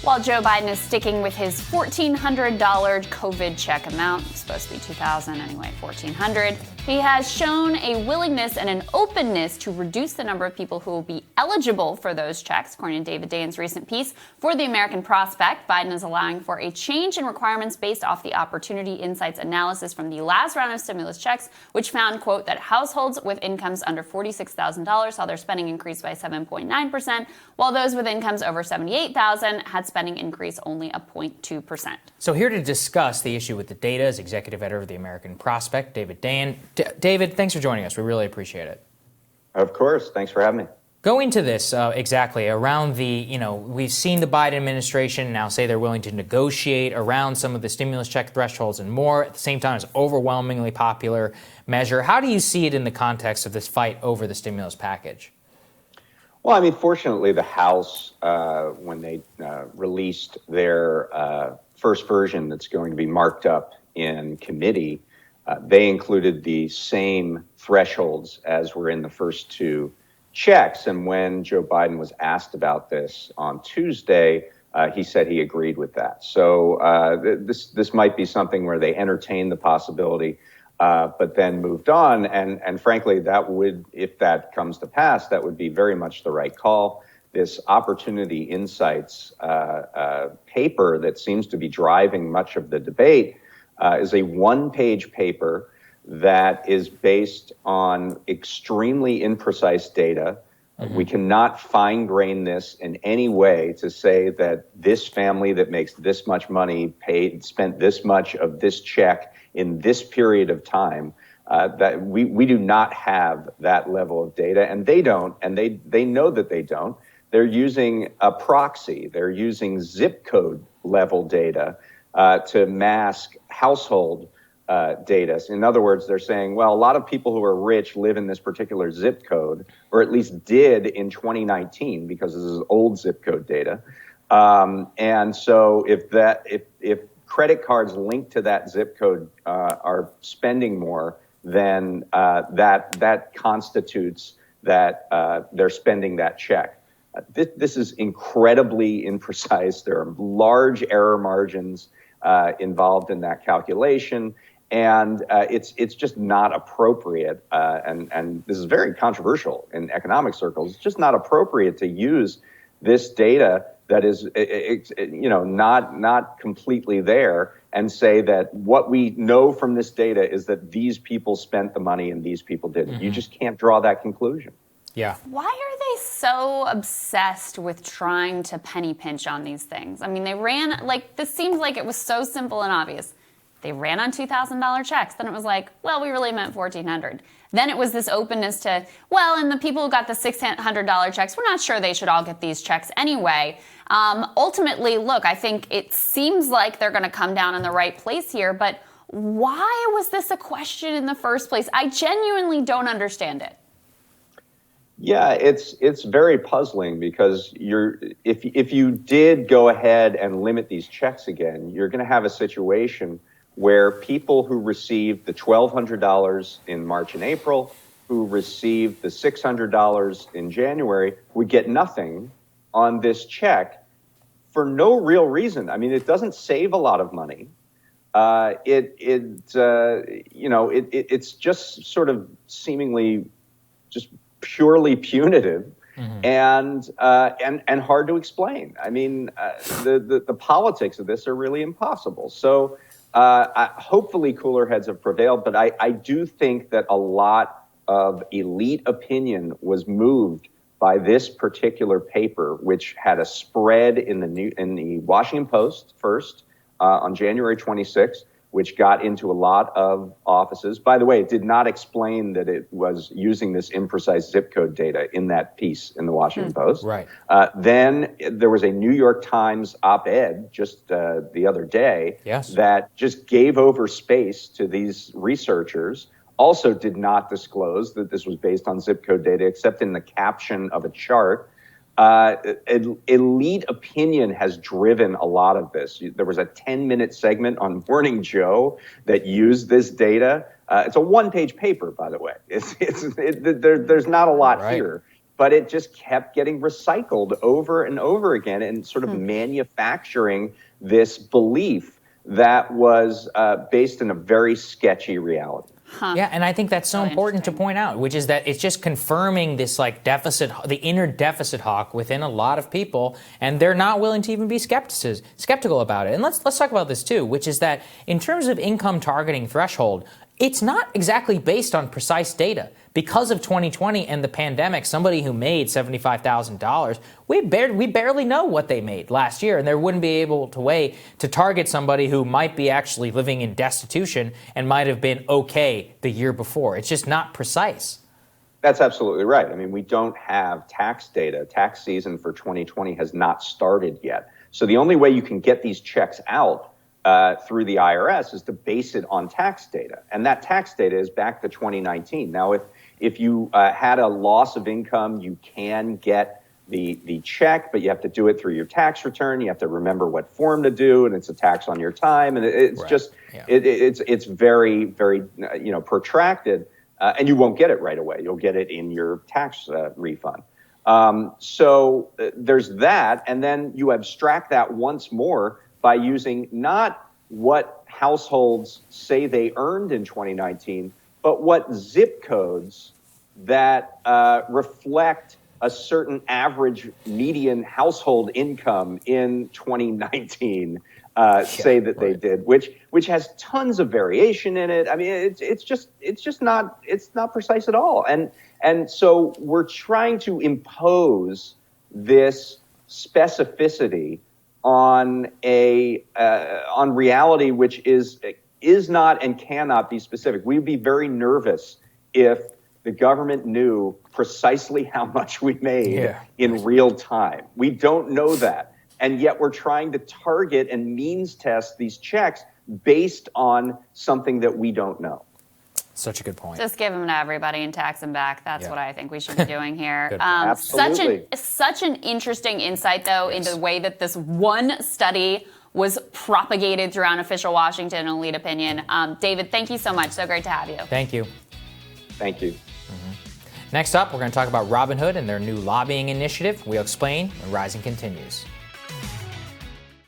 While Joe Biden is sticking with his $1,400 COVID check amount, it's supposed to be $2,000 anyway, $1,400, he has shown a willingness and an openness to reduce the number of people who will be eligible for those checks. According to David Dayen's recent piece for the American Prospect, Biden is allowing for a change in requirements based off the Opportunity Insights analysis from the last round of stimulus checks, which found, quote, that households with incomes under $46,000 saw their spending increase by 7.9%, while those with incomes over $78,000 had spending increase only a 0.2%. So here to discuss the issue with the data is executive editor of the American Prospect, David Dayen. David, thanks for joining us. We really appreciate it. Of course. Thanks for having me. Go into this exactly around we've seen the Biden administration now say they're willing to negotiate around some of the stimulus check thresholds and more. At the same time, it's an overwhelmingly popular measure. How do you see it in the context of this fight over the stimulus package? Well, I mean, fortunately, the House, when they released their first version that's going to be marked up in committee, they included the same thresholds as were in the first two checks. And when Joe Biden was asked about this on Tuesday, he said he agreed with that. So this might be something where they entertained the possibility, but then moved on. And frankly, that would, if that comes to pass, that would be very much the right call. This Opportunity Insights paper that seems to be driving much of the debate is a one-page paper that is based on extremely imprecise data. Mm-hmm. We cannot fine-grain this in any way to say that this family that makes this much money spent this much of this check in this period of time. That we do not have that level of data, and they don't, and they know that they don't. They're using a proxy. They're using zip code level data to mask household data. In other words, they're saying, well, a lot of people who are rich live in this particular zip code, or at least did in 2019, because this is old zip code data. And so if credit cards linked to that zip code are spending more, then that constitutes that they're spending that check. This is incredibly imprecise. There are large error margins involved in that calculation, and it's just not appropriate. And this is very controversial in economic circles. It's just not appropriate to use this data that is, not completely there, and say that what we know from this data is that these people spent the money and these people didn't. Mm-hmm. You just can't draw that conclusion. Yeah. Why are they so obsessed with trying to penny pinch on these things? I mean, they ran, this seems like it was so simple and obvious. They ran on $2,000 checks. Then it was like, well, we really meant $1,400. Then it was this openness to, well, and the people who got the $600 checks, we're not sure they should all get these checks anyway. Ultimately, look, I think it seems like they're going to come down in the right place here, but why was this a question in the first place? I genuinely don't understand it. Yeah, it's very puzzling, because if you did go ahead and limit these checks again, you're going to have a situation where people who received the $1,200 in March and April, who received the $600 in January, would get nothing on this check for no real reason. I mean, it doesn't save a lot of money. It's just sort of seemingly just purely punitive. Mm-hmm. and hard to explain. I mean, the politics of this are really impossible. So hopefully cooler heads have prevailed, but I do think that a lot of elite opinion was moved by this particular paper, which had a spread in the Washington Post first on January 26th, which got into a lot of offices. By the way, it did not explain that it was using this imprecise zip code data in that piece in the Washington Post. Right. Then there was a New York Times op-ed just the other day that just gave over space to these researchers. Also did not disclose that this was based on zip code data, except in the caption of a chart. Elite opinion has driven a lot of this. There was a 10-minute segment on Morning Joe that used this data. It's a one-page paper, by the way. There's not a lot here. but it just kept getting recycled over and over again and sort of manufacturing this belief that was based in a very sketchy reality. Yeah, and I think that's so important to point out, which is that it's just confirming this like deficit, the inner deficit hawk within a lot of people, and they're not willing to even be skeptical about it. And let's talk about this too, which is that in terms of income targeting threshold, it's not exactly based on precise data. Because of 2020 and the pandemic, somebody who made $75,000, we barely know what they made last year, and there wouldn't be able to target somebody who might be actually living in destitution and might have been okay the year before. It's just not precise. That's absolutely right. I mean, we don't have tax data. Tax season for 2020 has not started yet. So the only way you can get these checks out through the IRS is to base it on tax data. And that tax data is back to 2019. Now, if you had a loss of income, you can get the check, but you have to do it through your tax return. You have to remember what form to do, and it's a tax on your time. And it's just, it's very, very, protracted, and you won't get it right away. You'll get it in your tax refund. So there's that. And then you abstract that once more by using not what households say they earned in 2019, but what zip codes that reflect a certain average median household income in 2019 say that they did, which has tons of variation in it. I mean, it's not precise at all. And so we're trying to impose this specificity on on reality, which is not and cannot be specific. We'd be very nervous if the government knew precisely how much we made in real time. We don't know that. And yet we're trying to target and means test these checks based on something that we don't know. Such a good point. Just give them to everybody and tax them back. That's what I think we should be doing here. Absolutely. Such an interesting insight, though, into the way that this one study was propagated throughout official Washington and elite opinion. David, thank you so much. So great to have you. Thank you. Thank you. Next up, we're going to talk about Robinhood and their new lobbying initiative. We'll explain when Rising continues.